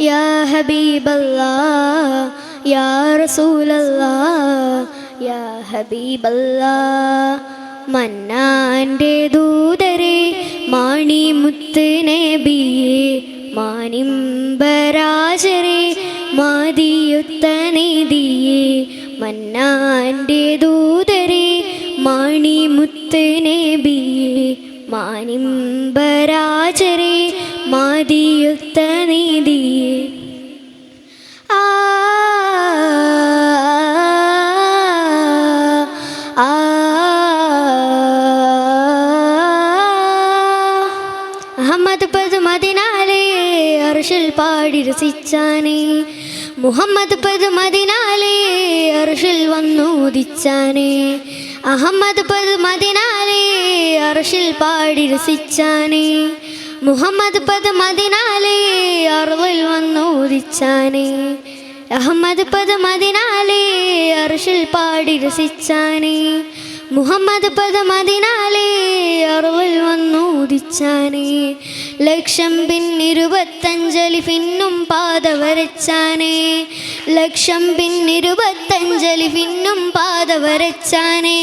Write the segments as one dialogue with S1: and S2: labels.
S1: യാ ഹബീബല്ലാഹ് യാ റസൂലല്ലാഹ് യാ ഹബീബല്ലാഹ്. മന്നാന്റെ ദൂതരെ മാണിമുത്ത് നബിയേ മാനിമ്പരാജരെ മാതിയൊത്ത നിധിയേ. മന്നാന്റെ ദൂതരെ മാണിമുത്ത് നബിയേ മാനിമ്പരാജരെ മാതിയൊത്ത നിധിയേ. അഹമ്മദ് പദ് മദിനാലേ അർഷിൽ പാടി രസിച്ചാനേ. മുഹമ്മദ് പദ് മദിനാലേ അർഷിൽ വന്നുദിച്ചാനേ. അഹമ്മദ് പദ് മദിനാലേ അർഷിൽ പാടി രസിച്ചാനേ. മുഹമ്മദ് പദ് മദിനാലേ അർളിൽ വന്നുദിച്ചാനേ. അഹമ്മദ് പദ് മദിനാലേ അർഷിൽ പാടി രസിച്ചാനേ. മുഹമ്മദ് പദ മദിനാലേ അറുവിൽ വന്നുദിച്ചാനേ. ലക്ഷം പിന്നിരുപത്തഞ്ചലി പിന്നും പാത വരച്ചാനേ. ലക്ഷം പിന്നിരുപത്തഞ്ചലി പിന്നും പാത വരച്ചാനേ.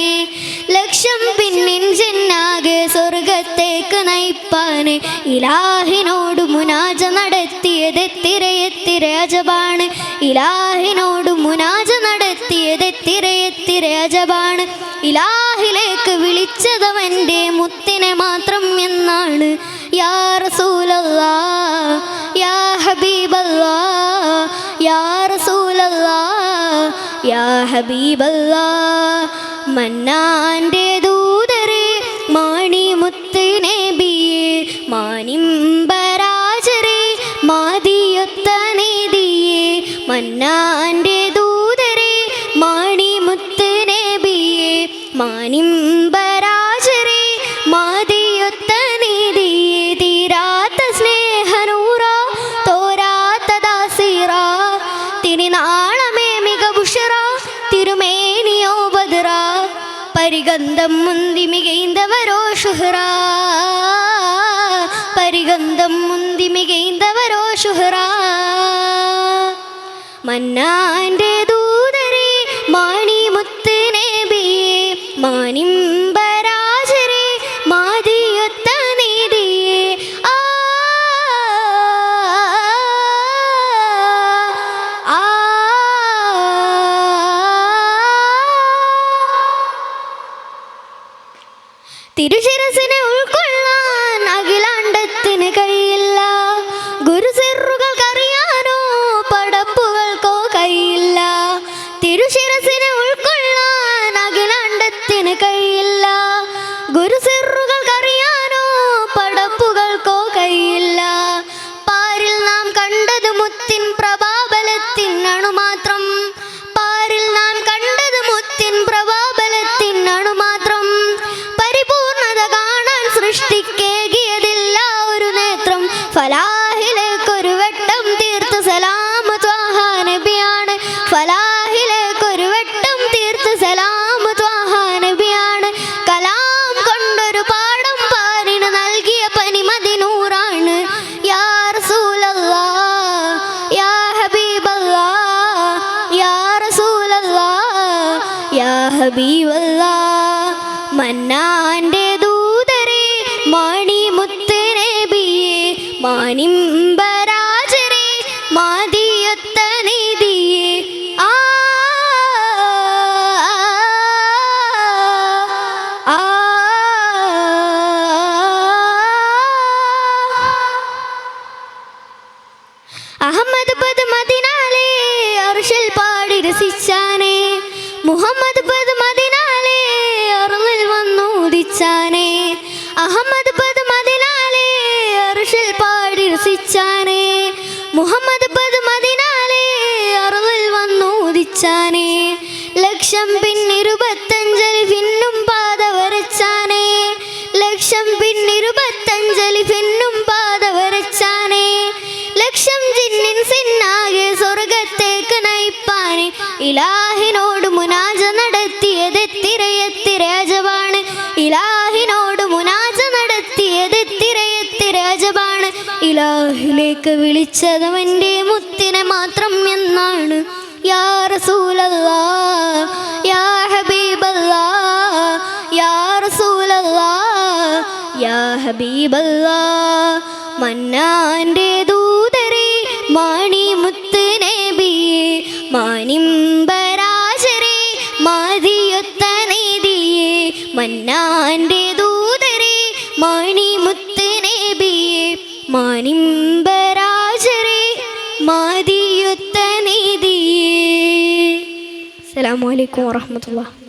S1: ലക്ഷം പിന്നിൻ ചെന്നാകെ സ്വർഗത്തേക്ക് നയിപ്പാന് ഇലാഹിനോട് മുനാജ നടത്തിയതെത്തിര അജബാണ്. ഇലാഹിനോട് മുനാജ നടത്തിയതെത്തിര അജബാണ്. ഇലാഹിലേക്ക് വിളിച്ചതവൻ്റെ മുത്തിനെ മാത്രം എന്നാണ്. യാ റസൂലല്ലാഹ് യാ ഹബീബല്ലാഹ് യാ റസൂലല്ലാഹ് യാ ഹബീബല്ലാഹ്. മന്നാന്റെ ദൂതരെ മാണിമുത്ത് നബിയേ മാനിമ്പരാജരെ മാതിയൊത്ത നിധിയേ. മന്നാന്റെ ദൂതരെ മാണിമുത്ത് നബിയേ മാനിമ്പരാജരെ മാതിയൊത്ത നിധിയേ. തീരാത്ത സ്നേഹനൂറ തോരാത്ത ദാസിറ തിരുനാളമേ മിക ബുഷറ തിരുമേനിയോ ബദറ. പരിഗന്ധം മുന്തി മികൈന്തവരോ ഷുഹറ. പരിഗന്ധം മുന്തി മികൈന്തവരോ ഷുഹറ. മന്നാന്റെ ദൂതരെ മാണിമുത്ത് നബിയേ മാനിമ്പരാജരെ മാതിയൊത്ത നിധിയേ. തിരുശിരസിനെ ഉൾക്കൊള്ളാൻ അഖിലാണ്ടത്തിന് കഴിയില്ല. ഗുരുസിറുകൾക്കറിയാനോ പടപ്പുകൾക്കോ കഴിയില്ല. തിരുശിരസിനെ ഉൾക്കൊള്ളാൻ അഖിലാണ്ടത്തിന് കഴിയില്ല. ഗുരുസിറുകൾക്കറിയാനോ പടപ്പുകൾക്കോ കഴിയില്ല. പാരിൽ നാം കണ്ടത് മുത്തിൻ പ്രഭാബലത്തിനണു മാത്രം. പാരിൽ നാം കണ്ടത് മുത്തിൻ പ്രഭാബലത്തിനണു മാത്രം. പരിപൂർണത കാണാൻ സൃഷ്ടിക്കേകിയതില്ല ഒരു നേത്രം. ഫലാഹിലേക്കൊരു വെട്ടം തീർത്ത് സലാം ത്വാഹ നബിയാണ്. ഫലാഹിലേക്കൊരു വെട്ടം തീർത്ത് സലാം ത്വാഹ നബിയാണ്. കലാം കൊണ്ടൊരു പാഠം പാരിന് നൽകിയ പനിമതിനൂറാണ്. യാ റസൂലല്ലാഹ് യാ ഹബീബല്ലാഹ് യാ റസൂലല്ലാഹ് യാ ഹബീബല്ലാഹ്. മന്നാന്റെ ദൂതരെ മാണിമുത്ത് നബിയേ മാനിമ്പരാജരെ മാതിയൊത്ത നിധിയേ. അഹമ്മദ് പദ് മദിനാലേ അർഷിൽ പാടി രസിച്ചാനേ. മുഹമ്മദ് പദ് മദിനാലേ അർളിൽ വന്നുദിച്ചാനേ. അഹമ്മദ് പദ് മദിനാലേ അർഷിൽ പാടി രസിച്ചാനേ. മുഹമ്മദ് പദ് മദിനാലേ അർളിൽ വന്നുദിച്ചാനേ. ലക്ഷം പിന്നിരുപത്തഞ്ചലി പിന്നും പാത വരച്ചാനേ. ലക്ഷം പിന്നിരുപത്തഞ്ചലി പിന്നും പാത വരച്ചാനേ. ലക്ഷം ജിന്നിൻ സിന്നാകെ സ്വർഗത്തേക്ക് നയിപ്പാന് ഇലാഹിനോട് മുനാജ നടത്തിയതെത്തിര അജബാണ്. ഇലാഹിനോട് മുനാജ നടത്തിയതെത്തിര അജബാണ്. ഇലാ അല്ലാഹുലേക്ക് വിളിച്ചതവൻ്റെ മുത്തിനെ മാത്രം എന്നാണ്. യാ റസൂലല്ലാഹ് യാ ഹബീബല്ലാഹ് യാ റസൂലല്ലാഹ് യാ ഹബീബല്ലാഹ്. മന്നാൻ്റെ ദൂതരെ മാണിമുത്ത് നബിയേ മാനിമ്പരാജരെ മാതിയൊത്ത നീതിയേ. മന്നാൻ്റെ ദൂതരെ മാണിമുത്ത് നബിയേ മാനിമ്പരാജരെ മാതിയൊത്ത നീതിയേ. അസ്സലാമു അലൈക്കും വറഹ്മത്തുള്ളാഹി.